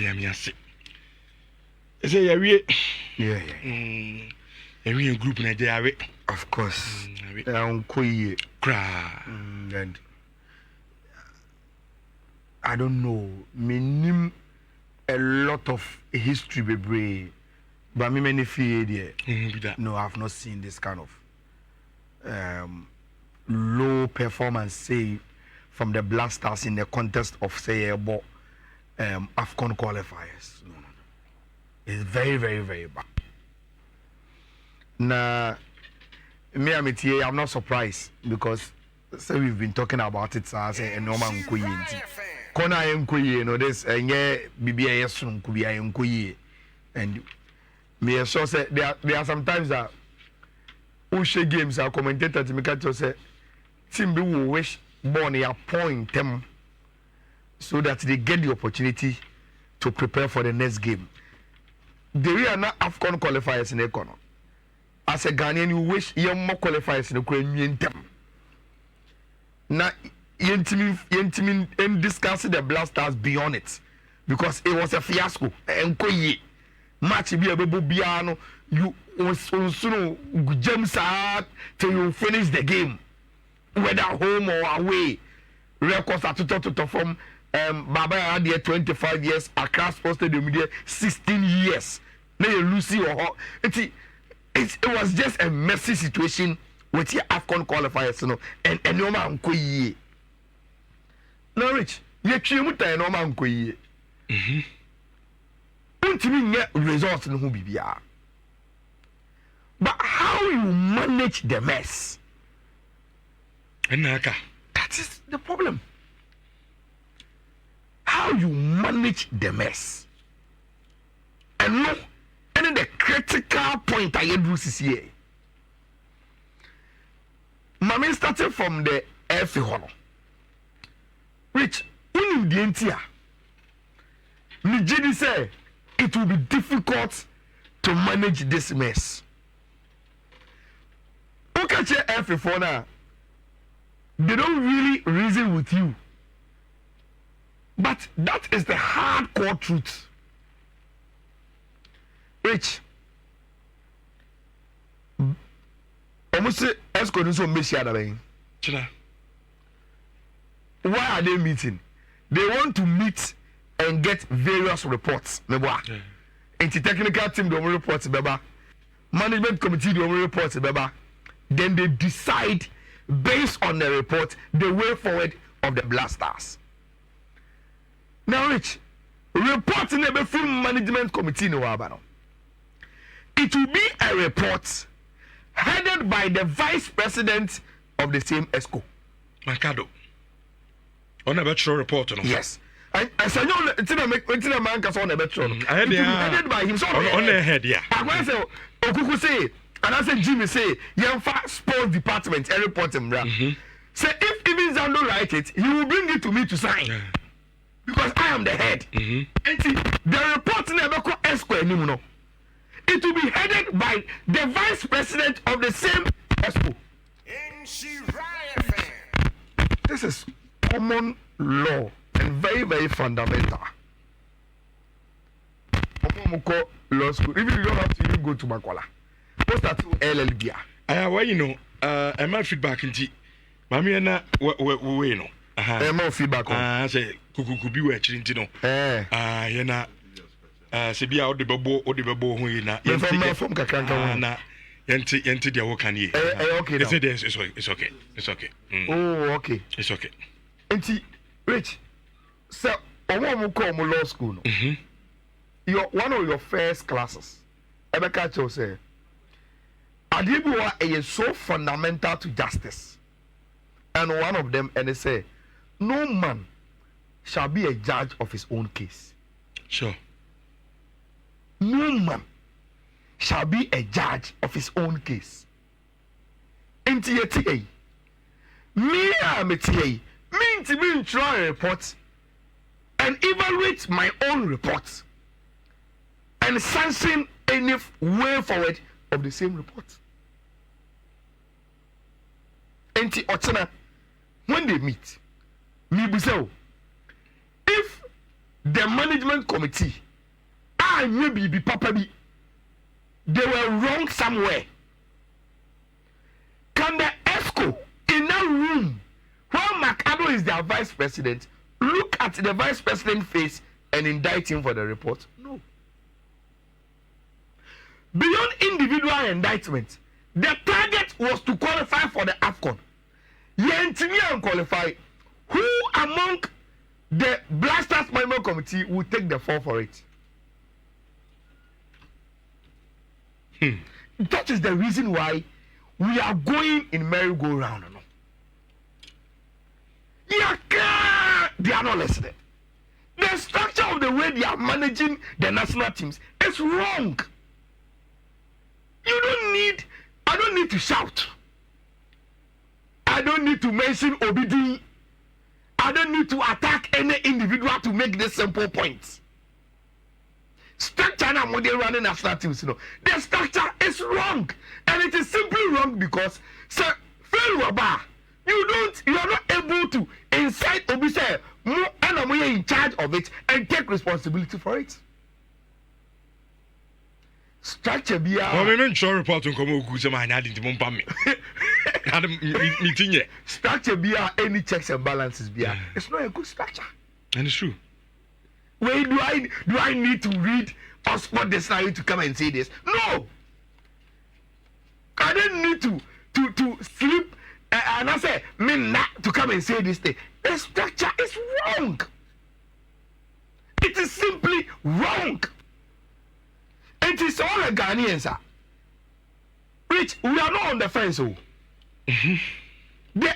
Yeah, me ase. Say ya we. Yeah. We group na dey awe. Of course. Unko ye. Cra. And I don't know. Me a lot of history bebre. But me many fear there. No, I've not seen this kind of low performance say from the Blasters in the contest of say about AFCON qualifiers. No. It's very, very, very bad. Now, I'm not surprised because so we've been talking about it. So I say normal nkoyi. Kona nkoyi, no this BBA sun kubi nkoyi, and me sure say there are sometimes that Ushe games are commentator to me catch say team be will wish born a point them so that they get the opportunity to prepare for the next game. They are not AFCON qualifiers in the corner. As a Ghanaian, you wish you more qualifiers in the Ukrainian team. Now, you discussing the Blasters beyond it because it was a fiasco. And match be able to you soon jump out till you finish the game, whether home or away. Records are to from Baba had there 25 years, Accra Sports Stadium there 16 years. Now you lose your it was just a messy situation with your AFCON qualifiers, you know, and no man ko ye. Now Rich, you chimuta no man ko ye. Ultimately get results in who bibia. But how you manage the mess? That is the problem. How you manage the mess? And no, and the critical point I do is here. Mami started from the FA Hall. Which in the entire, Nijidi say it will be difficult to manage this mess. Look at your FA now. They don't really reason with you. But that is the hardcore truth. Rich. Almost say escort so why are they meeting? They want to meet and get various reports. Into technical team don't report beba. Management committee don't report beba. Then they decide based on the report the way forward of the Blasters. Now, Rich, reporting the full management committee no abano. It will be a report headed by the vice president of the same ESCO. Mankado. On a better report, no? Yes. I said, no, it's a man can on a better. Headed by him. On the head, yeah. I say, Okuku say, and I said, Jimmy say, Yamfa sports department, a report him, say, if even Zando write it, he will bring it to me to sign. Yeah. Because I am the head. And see, the report never called ESCO anymore. It will be headed by the vice president of the same ESCO. This is common law and very, very fundamental. Law school. Even you don't have to even go to Makwala. Post that to LLB. Well, you know, I'm not feedback in tea. Mammy and we know. More feedback. I say, could be watching, you know. Yana. Sibia or the babo who you know. From Kakanka. Yenti dia work ani. Okay. It's okay. It's okay. Oh, okay. It's okay. Enti, Rich. So, omo ko mo law school no. Your one of your first classes. Ebeka cho say. Adibuwa is so fundamental to justice. And one of them and they say, no man shall be a judge of his own case. Sure. No man shall be a judge of his own case. NTA. Me am a TA. Me to be try a report and evaluate my own report and sanction any way forward of the same report. NT Ochana, when they meet, me busel, if the management committee, maybe Papa B, they were wrong somewhere. Can the ESCO in that room where Macado is their vice president look at the vice president's face and indict him for the report? No. Beyond individual indictment, the target was to qualify for the AFCON. Yentini qualify. Who among the Blasters Management Committee will take the fall for it? That is the reason why we are going in merry-go-round. They are not listening. The structure of the way they are managing the national teams is wrong. I don't need to shout. I don't need to mention Obidi. I don't need to attack any individual to make this simple point. Structure and model running national teams, the structure is wrong, and it is simply wrong because, sir, you are not able to incite Obi say and we are in charge of it and take responsibility for it. Structure be a report on meeting. Structure be any checks and balances be it's not a good structure. And it's true. Wait, do I need to read or spot the scenario to come and say this? No. I don't need to sleep and I say me not to come and say this thing. The structure is wrong. It is simply wrong. It is all a Ghanaians, sir. Which we are not on the fence. The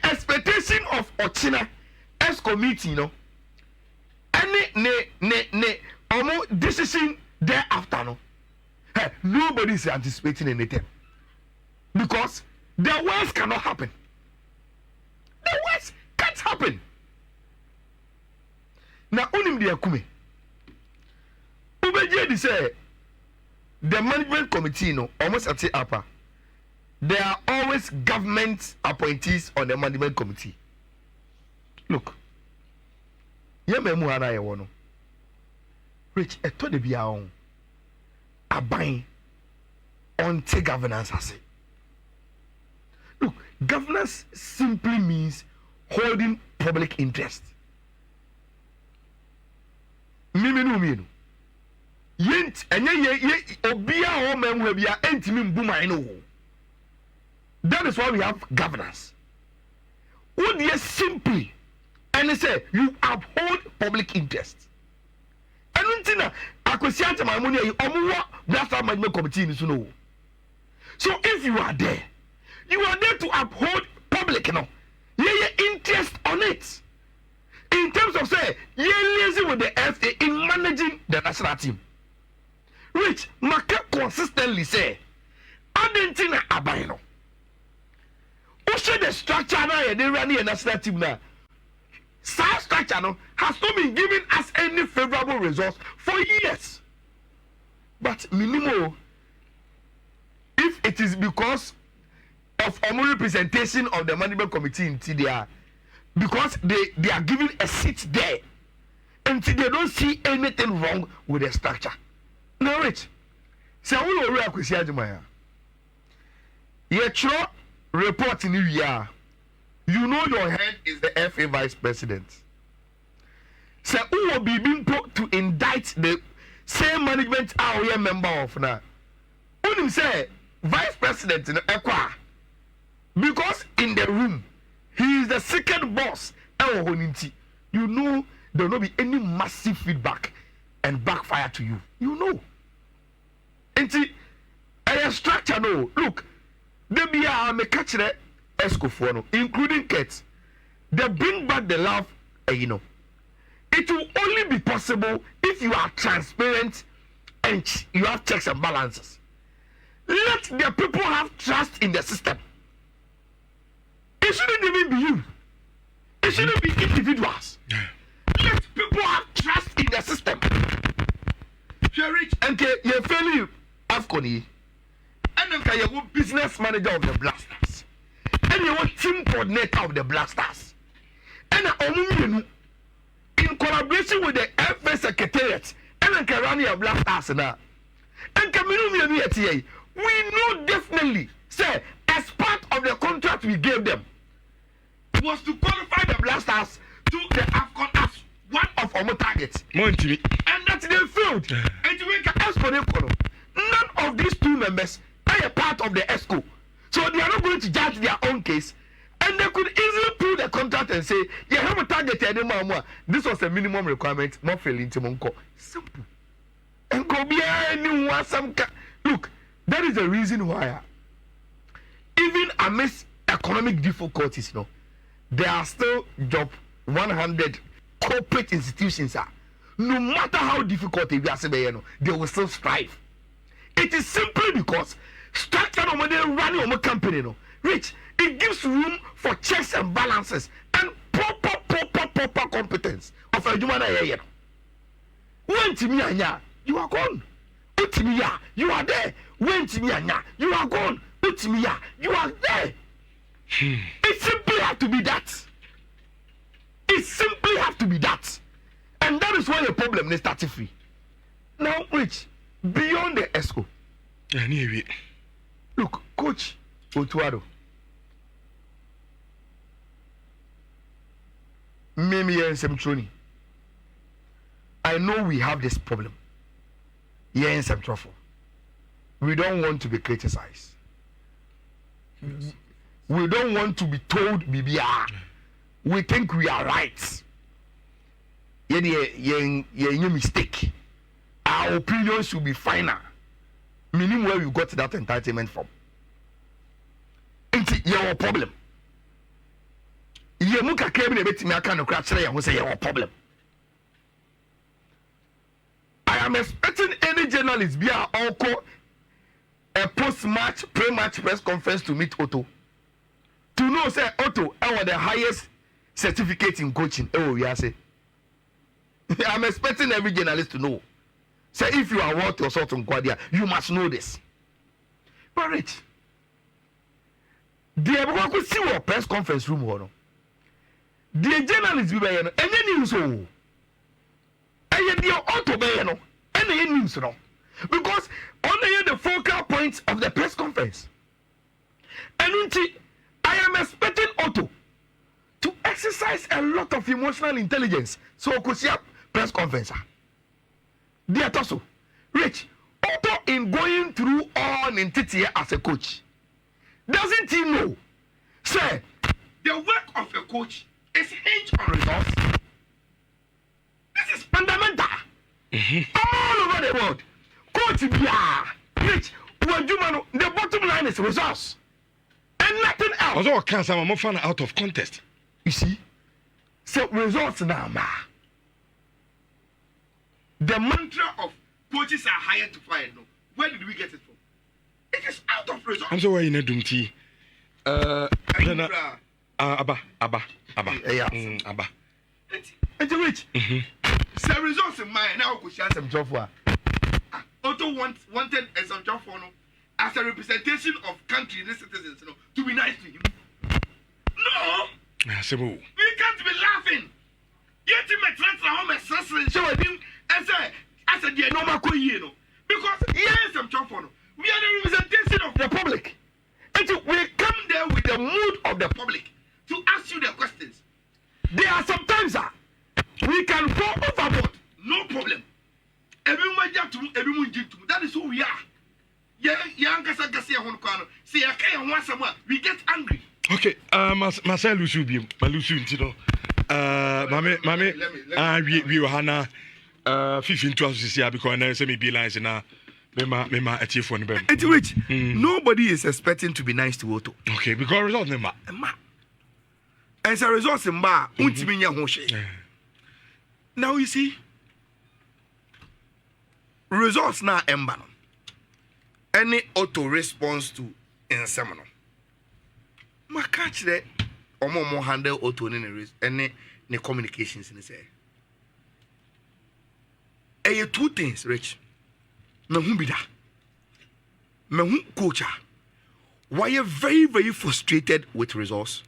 expectation of Ochina as committee, any decision thereafter, nobody is anticipating anything because the worst cannot happen. The worst can't happen. Now, onim de akume. Ubeje say the management committee, almost at the upper. There are always government appointees on the management committee. Look. Yememu ana ye wono. Rich eto de bia on. Aban on te governance ase. Look, governance simply means holding public interest. Miminu. Yent enye ye obia o memu bia entimi mbuma no. That is why we have governance. Would you simply and say you uphold public interest? And until I my money Blaster Management Committee in Suno. So if you are there to uphold public, interest on it. In terms of say, you're lazy with the FA in managing the national team. Which Maka consistently say, Argentina Abaino. Also the structure now they run the national team now. Such structure has not been giving us any favorable results for years. But minimum, if it is because of our representation of the management committee in TDR, because they are giving a seat there, and they don't see anything wrong with the structure. Now, Rich, so we will react with Yajimaya. Yetro report in New you know your head is the FA vice president. So who will be being put to indict the same management our member of now? Who say vice president in Equa? Because in the room he is the second boss. You know there will not be any massive feedback and backfire to you. You know. And a structure no look. There be a me catch the escofono, including Kate. They bring back the love, It will only be possible if you are transparent and you have checks and balances. Let the people have trust in the system. It shouldn't even be you. It shouldn't be individuals. Let people have trust in the system. You're rich and you're fairly Afconi. And then you are business manager of the Blasters. And you are team coordinator of the Blasters. And in collaboration with the FA Secretariat and Karania Black Arsenal. And Camino, we know definitely, say, as part of the contract we gave them, was to qualify the Black Stars to the AFCON as one of our targets. And that they failed. And to make an explanation, none of these two members are a part of the ESCO. So they are not going to judge their own case. And they could easily pull the contract and say, you have a target anymore. This was a minimum requirement, not failing to Monko. Simple. And go be anyone some look, that is the reason why even amidst economic difficulties, there are still job 100 corporate institutions no matter how difficult they are, they will still strive. It is simply because structure of money running on a company, Rich, it gives room for checks and balances and proper competence of a human area. When to me, you are gone. Utimiya, you are there. When Timiya, you are gone. Utimiya, you are there. It simply have to be that. It simply have to be that. And that is why the problem is 33. Now, Rich, beyond the ESCO. Look, Coach Otto. Mimi and Semtroni. I know we have this problem. Yeah, in some trouble. We don't want to be criticized. We don't want to be told BBR. We think we are right. Yeah, mistake. Our opinion should be final. Meaning where you got that entitlement from. It's your problem. You muka came in a bit me kind of crash and say your problem. I am expecting any journalist be a post-match, pre-match press conference to meet Otto. To know, say, Otto, I want the highest certificate in coaching. Oh, yeah, say. I'm expecting every journalist to know. Say, if you are worth your sort on Quadia, you must know this. But Rich, the Abuako see what press conference room or no. The journalists be by any news, oh. And the Otto by any news, no. Because only the focal points of the press conference. And I am expecting Otto to exercise a lot of emotional intelligence. So, Kusia press conference. Dear Tosso, Rich, Otto in going through all entity as a coach, doesn't he know? Say, the work of a coach is hinged on results. This is fundamental. All over the world. Coach, Rich, the bottom line is results. And nothing else. Also, can't some more fun out of contest. You see? So results now, ma. The mantra of coaches are hired to fire. No. Where did we get it from? It is out of results. I'm so why you not doing tea. Abba. Yeah. Abba. It's Rich. So results in mind now could share some job for. Otto wanted some job for no as a representation of country and citizens, to be nice to him. No, we can't be laughing. Yet he may transfer home a suffering show him and say, I said, yeah, no, because here is some job for no. We are the representation of the public. And we come there with the mood of the public to ask you the questions. There are sometimes we can go overboard, no problem. That is who we are. We get angry. Okay, Marcel Lusubi, Malusu, Mame, we were Hannah 15 to us because I say me be lines now. Mema at your phone. It's Rich. Nobody is expecting to be nice to Otto. Okay, because results nema. As a result, now you see, results now ember. Any auto response to in seminar. Ma catch that or more handle auto in any communications in the say. And two things, Rich. Me be that. Me coach. Why you very, very frustrated with results?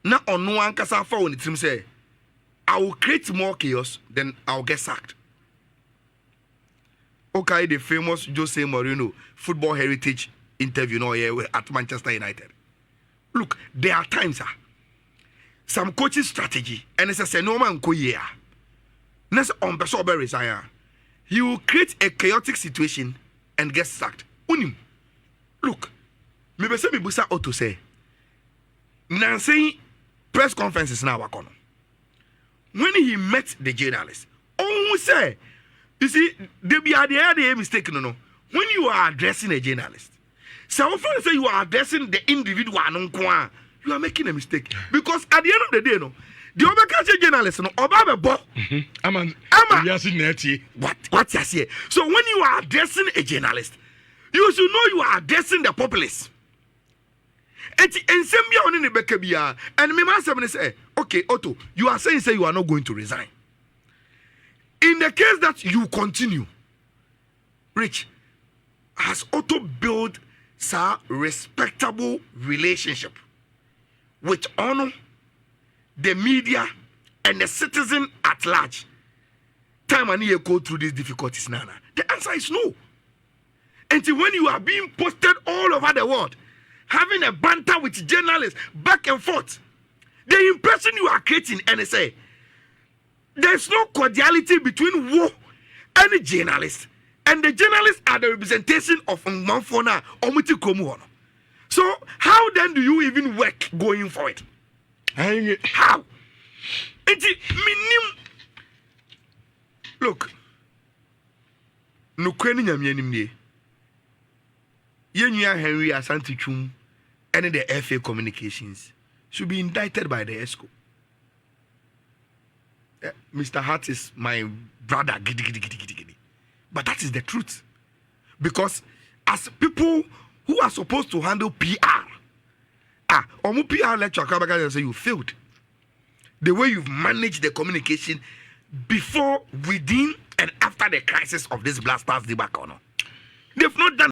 Na on no one kasa for when the team say I will create more chaos, then I'll get sacked. Okay, the famous Jose Mourinho football heritage interview at Manchester United. Look, there are times some coaching strategy, and it's a no man koye. Next on Besobe resign. He will create a chaotic situation and get sacked. Unim. Look, maybe say Busa Otto say. Nancy press conferences now wakono. When he met the journalist, say, you see, they be at the end mistake no. When you are addressing a journalist, so often say you are addressing the individual you are making a mistake. Because at the end of the day, no, the other journalist, no, what you say? So when you are addressing a journalist, you should know you are addressing the populace. And me man say, okay, Otto, you are saying you are not going to resign. In the case that you continue, Rich, has Otto built a respectable relationship with honor, the media, and the citizen at large? Time and year go through these difficulties, Nana. The answer is no. Until when you are being posted all over the world, having a banter with journalists back and forth, the impression you are creating, and they say there's no cordiality between Wo and the journalists, and the journalists are the representation of Mgmt Comittee Otto. So how then do you even work going forward? How? Look, no kweni nyamye Yenya Henry Asante Chum and the FA Communications should be indicted by the ESCO. Mr. Hart is my brother, but that is the truth. Because as people who are supposed to handle PR, PR lecture, say you failed. The way you've managed the communication before, within, and after the crisis of this Blasters debacle, they've not done.